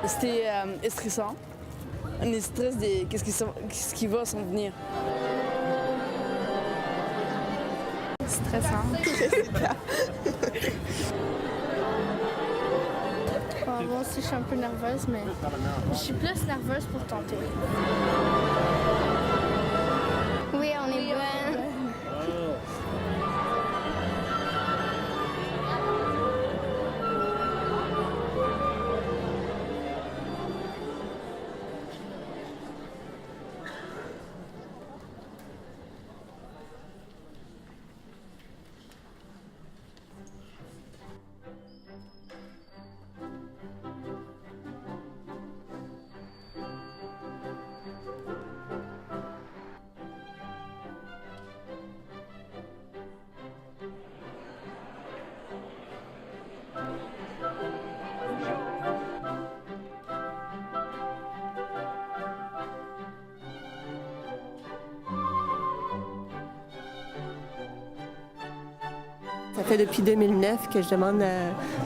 C'était stressant. On est stress de qu'est-ce qui va s'en venir. Stressant. Moi aussi, je suis un peu nerveuse, mais je suis plus nerveuse pour tenter. Oui, on est bonne. Ça fait depuis 2009 que je demande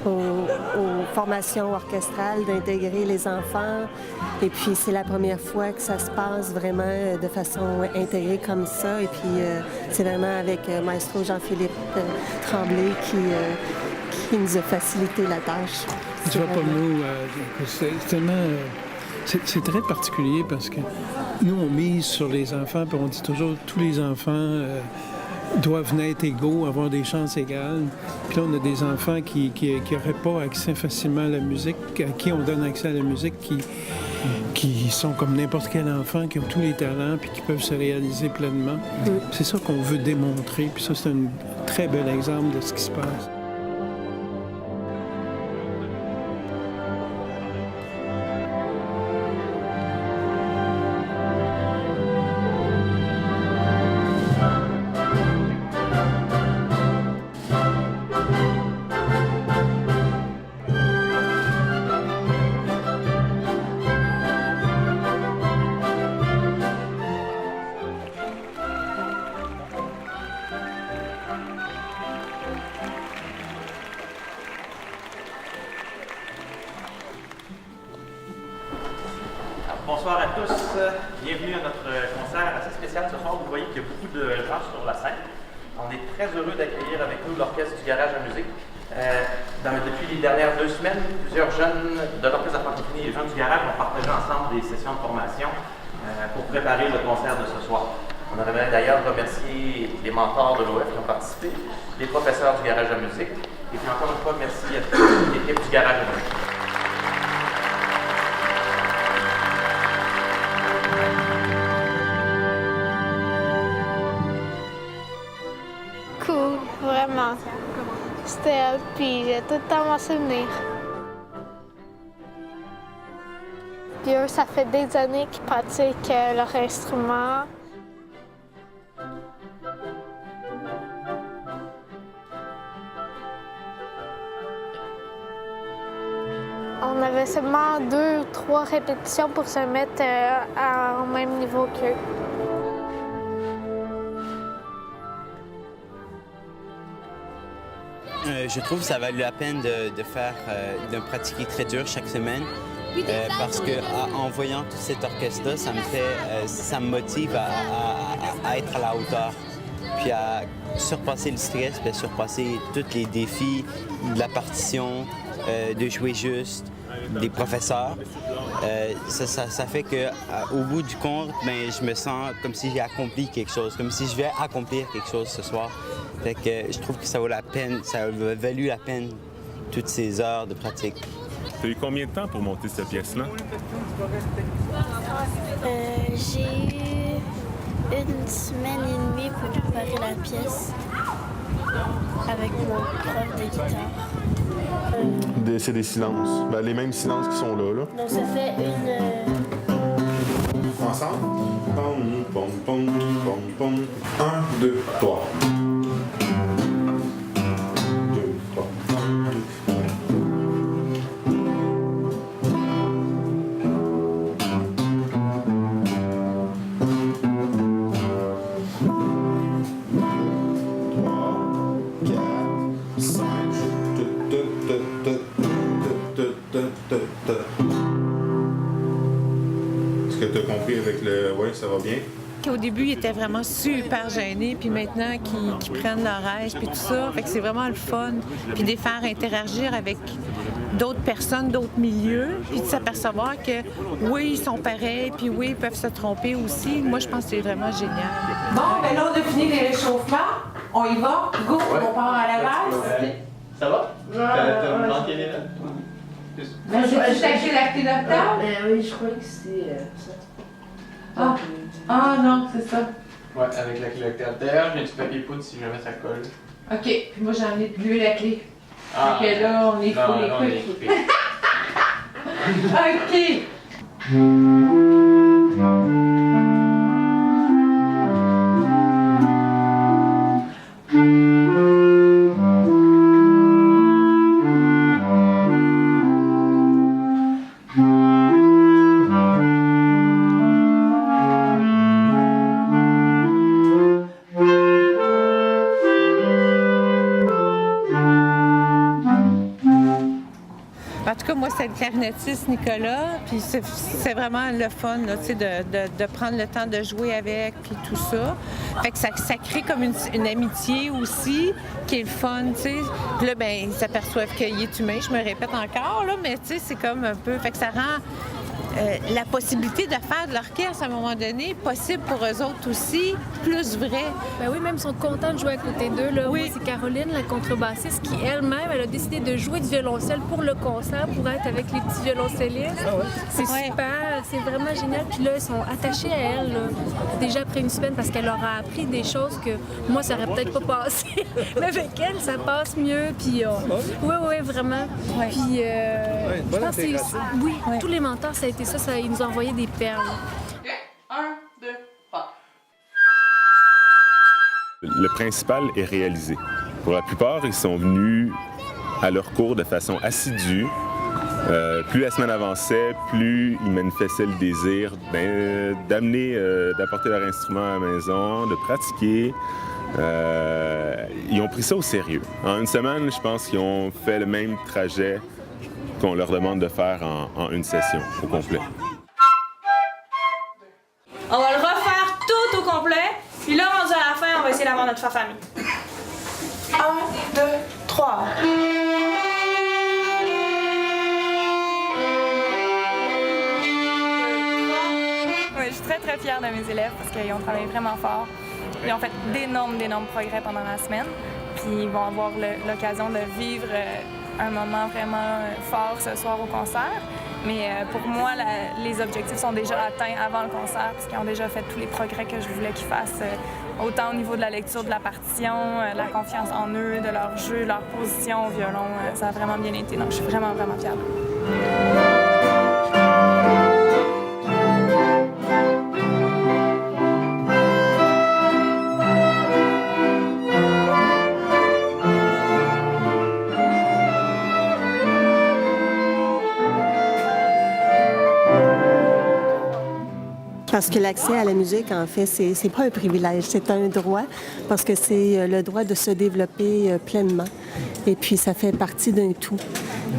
aux formations orchestrales d'intégrer les enfants. Et puis, c'est la première fois que ça se passe vraiment de façon intégrée comme ça. Et puis, c'est vraiment avec Maestro Jean-Philippe Tremblay qui nous a facilité la tâche. Tu vois, pour nous, c'est tellement... C'est très particulier parce que nous, on mise sur les enfants, puis on dit toujours que tous les enfants doivent naître égaux, avoir des chances égales. Puis là, on a des enfants qui n'auraient pas accès facilement à la musique, à qui on donne accès à la musique, qui sont comme n'importe quel enfant, qui ont tous les talents, puis qui peuvent se réaliser pleinement. C'est ça qu'on veut démontrer, puis ça, c'est un très bel exemple de ce qui se passe. Bonsoir à tous, bienvenue à notre concert assez spécial ce soir. Vous voyez qu'il y a beaucoup de gens sur la scène. On est très heureux d'accueillir avec nous l'Orchestre du Garage à musique. Depuis les dernières 2 semaines, plusieurs jeunes de l'Orchestre de la Francophonie et les jeunes du Garage ont partagé ensemble des sessions de formation pour préparer le concert de ce soir. On aimerait d'ailleurs remercier les mentors de l'OF qui ont participé, les professeurs du Garage à musique, et puis encore une fois, merci à toute l'équipe du Garage à musique. Cool, vraiment. C'était puis j'ai tout le temps m'en souvenir. Puis eux, ça fait des années qu'ils pratiquent leur instrument. On avait seulement 2 ou 3 répétitions pour se mettre au même niveau qu'eux. Je trouve que ça vaut la peine de pratiquer très dur chaque semaine parce qu'en voyant tout cet orchestre-là, ça me motive à être à la hauteur, puis à surpasser le stress, puis à surpasser tous les défis de la partition, de jouer juste, des professeurs. Ça fait qu'au bout du compte, je me sens comme si j'ai accompli quelque chose, comme si je vais accomplir quelque chose ce soir. Fait que je trouve que ça vaut la peine, ça a valu la peine toutes ces heures de pratique. Tu as eu combien de temps pour monter cette pièce-là? J'ai eu 1 semaine et demie pour préparer la pièce avec mon prof de guitare. C'est des silences. Les mêmes silences qui sont là. Donc ça fait Ensemble? Pom, pom, pom, pom, pom. 1, 2, 3. 2, 3. puis avec le... Oui, ça va bien. Au début, ils étaient vraiment super gênés, puis maintenant qu'ils prennent leur aise, puis tout ça, fait que c'est vraiment le fun. Puis de les faire interagir avec d'autres personnes, d'autres milieux, puis de s'apercevoir que oui, ils sont pareils, puis oui, ils peuvent se tromper aussi. Moi, je pense que c'est vraiment génial. Bon, ben là, on a fini les réchauffements. On y va. Go, on part à la base. Ça va? T'as manqué les notes? Ben, j'ai acheté la clé d'octave. Oui, je crois que c'est ça. Ah non, c'est ça. Ouais, avec la clé octave. D'ailleurs, j'ai du papier poudre si jamais ça colle. OK, puis moi, j'en ai plus la clé. Ah, fait que là, on est non, full non, on est équipé. équipé. OK. En tout cas, moi, c'est le clarinettiste Nicolas, puis c'est vraiment le fun, là, tu sais, de prendre le temps de jouer avec, puis tout ça. Fait que ça crée comme une amitié aussi, qui est le fun, tu sais. Puis là, ben ils s'aperçoivent qu'il est humain, je me répète encore, là, mais tu sais, c'est comme un peu... Fait que ça rend la possibilité de faire de l'orchestre à un moment donné possible pour eux autres aussi, plus vrai. Ben oui, même ils sont contents de jouer à côté d'eux. Là. Oui. Moi, c'est Caroline, la contrebassiste, qui elle-même, elle a décidé de jouer du violoncelle pour le concert, pour être avec les petits violoncellistes. C'est super, c'est vraiment génial. Puis là, ils sont attachés à elle, là, déjà après une semaine, parce qu'elle leur a appris des choses que moi, ça aurait peut-être pas passé. Mais avec elle, ça passe mieux. Puis oui, vraiment. Ouais. Puis je pense que oui, Ouais. tous les mentors, ça a été ça, ils nous ont envoyé des perles. 1, 2, 3. Le principal est réalisé. Pour la plupart, ils sont venus à leur cours de façon assidue. Plus la semaine avançait, plus ils manifestaient le désir d'apporter leur instrument à la maison, de pratiquer. Ils ont pris ça au sérieux. En une semaine, je pense qu'ils ont fait le même trajet qu'on leur demande de faire en une session au complet. On va le refaire tout au complet, puis là, rendu à la fin, on va essayer d'avoir notre famille. 1, 2, 3. Oui, je suis très fière de mes élèves parce qu'ils ont travaillé vraiment fort. Ils ont fait d'énormes progrès pendant la semaine, puis ils vont avoir l'occasion de vivre un moment vraiment fort ce soir au concert. Mais pour moi, les objectifs sont déjà atteints avant le concert parce qu'ils ont déjà fait tous les progrès que je voulais qu'ils fassent, autant au niveau de la lecture de la partition, la confiance en eux, de leur jeu, leur position au violon. Ça a vraiment bien été, donc je suis vraiment fière d'eux. Parce que l'accès à la musique, en fait, c'est pas un privilège, c'est un droit, parce que c'est le droit de se développer pleinement. Et puis, ça fait partie d'un tout.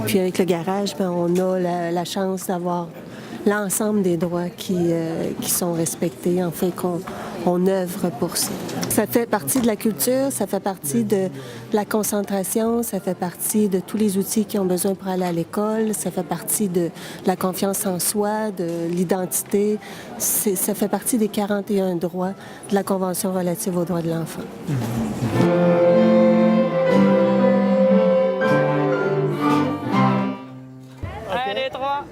Puis, avec le garage, ben, on a la chance d'avoir l'ensemble des droits qui sont respectés, en fait, qu'on œuvre pour ça. Ça fait partie de la culture, ça fait partie de la concentration, ça fait partie de tous les outils qu'ils ont besoin pour aller à l'école, ça fait partie de la confiance en soi, de l'identité. Ça fait partie des 41 droits de la Convention relative aux droits de l'enfant. Allez, 3!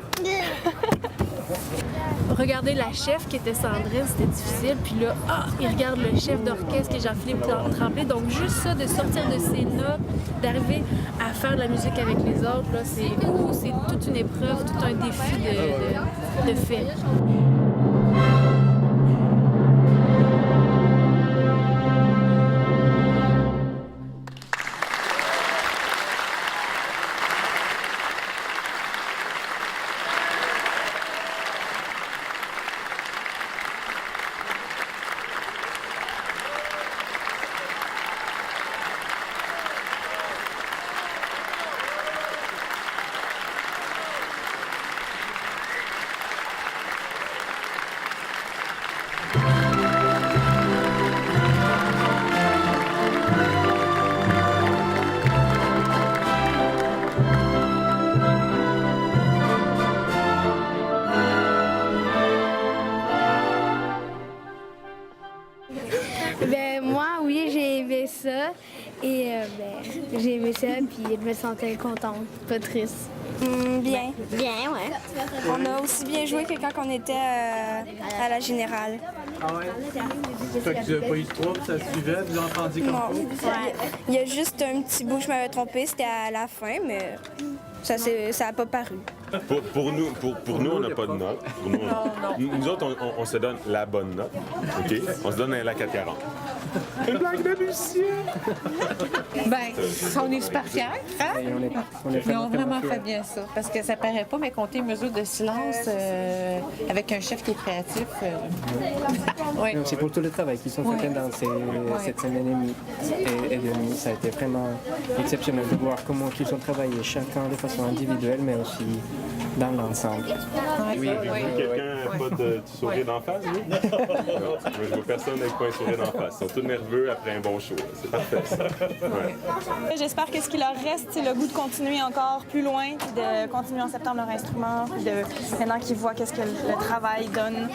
Regarder la chef qui était Sandrine, c'était difficile. Puis là, il regarde le chef d'orchestre qui est Jean-Philippe Tremblay. Donc juste ça, de sortir de ses notes, d'arriver à faire de la musique avec les autres, là, c'est toute une épreuve, tout un défi de fait. j'ai aimé ça, puis je me sentais contente, pas triste. Bien. Bien, ouais. On a aussi bien joué que quand on était à la générale. Ah ouais? Fait que tu n'as pas eu de trouble, ça suivait, vous entendiez comme ça? Ouais. Il y a juste un petit bout que je m'avais trompé, c'était à la fin, mais ça n'a pas paru. Pour nous, on n'a pas de note. Nous autres, on se donne la bonne note. OK? On se donne la 4,40. Une blague de musicien! Ben, on est super fiers, hein? Ils ont vraiment fait bien ça, parce que ça paraît pas, mais compter une mesure de silence avec un chef qui est créatif. Oui. C'est pour tout le travail qu'ils ont fait dans cette semaine et demie. Ça a été vraiment exceptionnel de voir comment ils ont travaillé chacun de façon individuelle, mais aussi dans l'ensemble. Oui, quelqu'un n'a pas de sourire d'en face, oui? Non, je vois personne avec pas un sourire d'en face. Ils sont tous nerveux après un bon show. C'est parfait, ça. Ouais. J'espère que ce qui leur reste, c'est le goût de continuer encore plus loin, puis de continuer en septembre leur instrument, puis maintenant qu'ils voient qu'est-ce que le travail donne,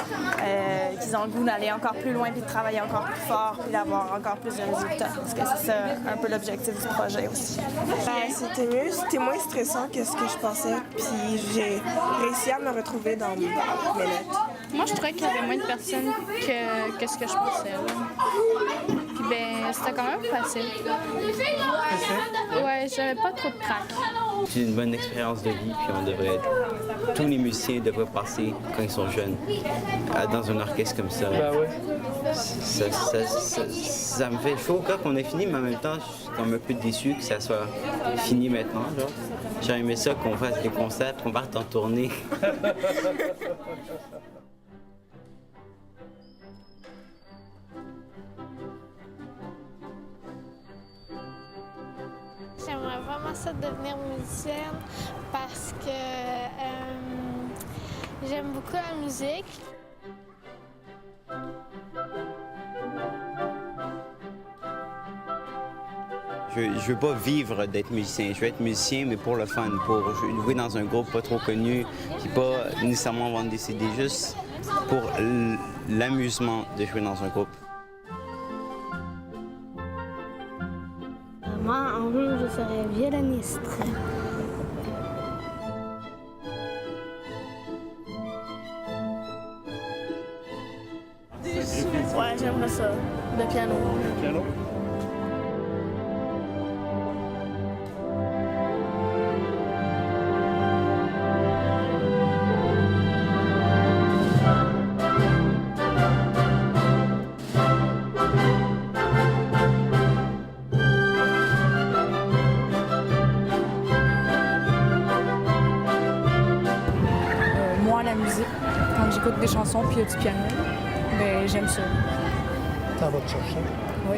qu'ils ont le goût d'aller encore plus loin, puis de travailler encore plus fort, puis d'avoir encore plus de résultats. Parce que c'est ça un peu l'objectif du projet aussi. C'était mieux, c'était moins stressant que ce que je pensais, puis j'ai réussi à me retrouver dans mes notes. Moi, je trouvais qu'il y avait moins de personnes que ce que je pensais. Là. Puis ben, c'était quand même facile. Ouais, j'avais pas trop de craques. C'est une bonne expérience de vie, puis tous les musiciens devraient passer quand ils sont jeunes dans un orchestre comme ça. Ben ouais. Ça me fait chaud au cœur qu'on ait fini, mais en même temps, je suis comme un peu déçu que ça soit fini maintenant. J'aurais aimé ça qu'on fasse des concerts, qu'on parte en tournée. J'aimerais vraiment ça devenir musicienne parce que j'aime beaucoup la musique. Je veux pas vivre d'être musicien. Je veux être musicien, mais pour le fun, pour jouer dans un groupe pas trop connu, puis pas nécessairement vendre des CD, juste pour l'amusement de jouer dans un groupe. Moi, en jour, je serais violoniste. Ouais, j'aimerais ça. Le piano. Le piano? La musique, quand j'écoute des chansons puis il y a du piano, ben j'aime ça. Ça va te chercher? Oui.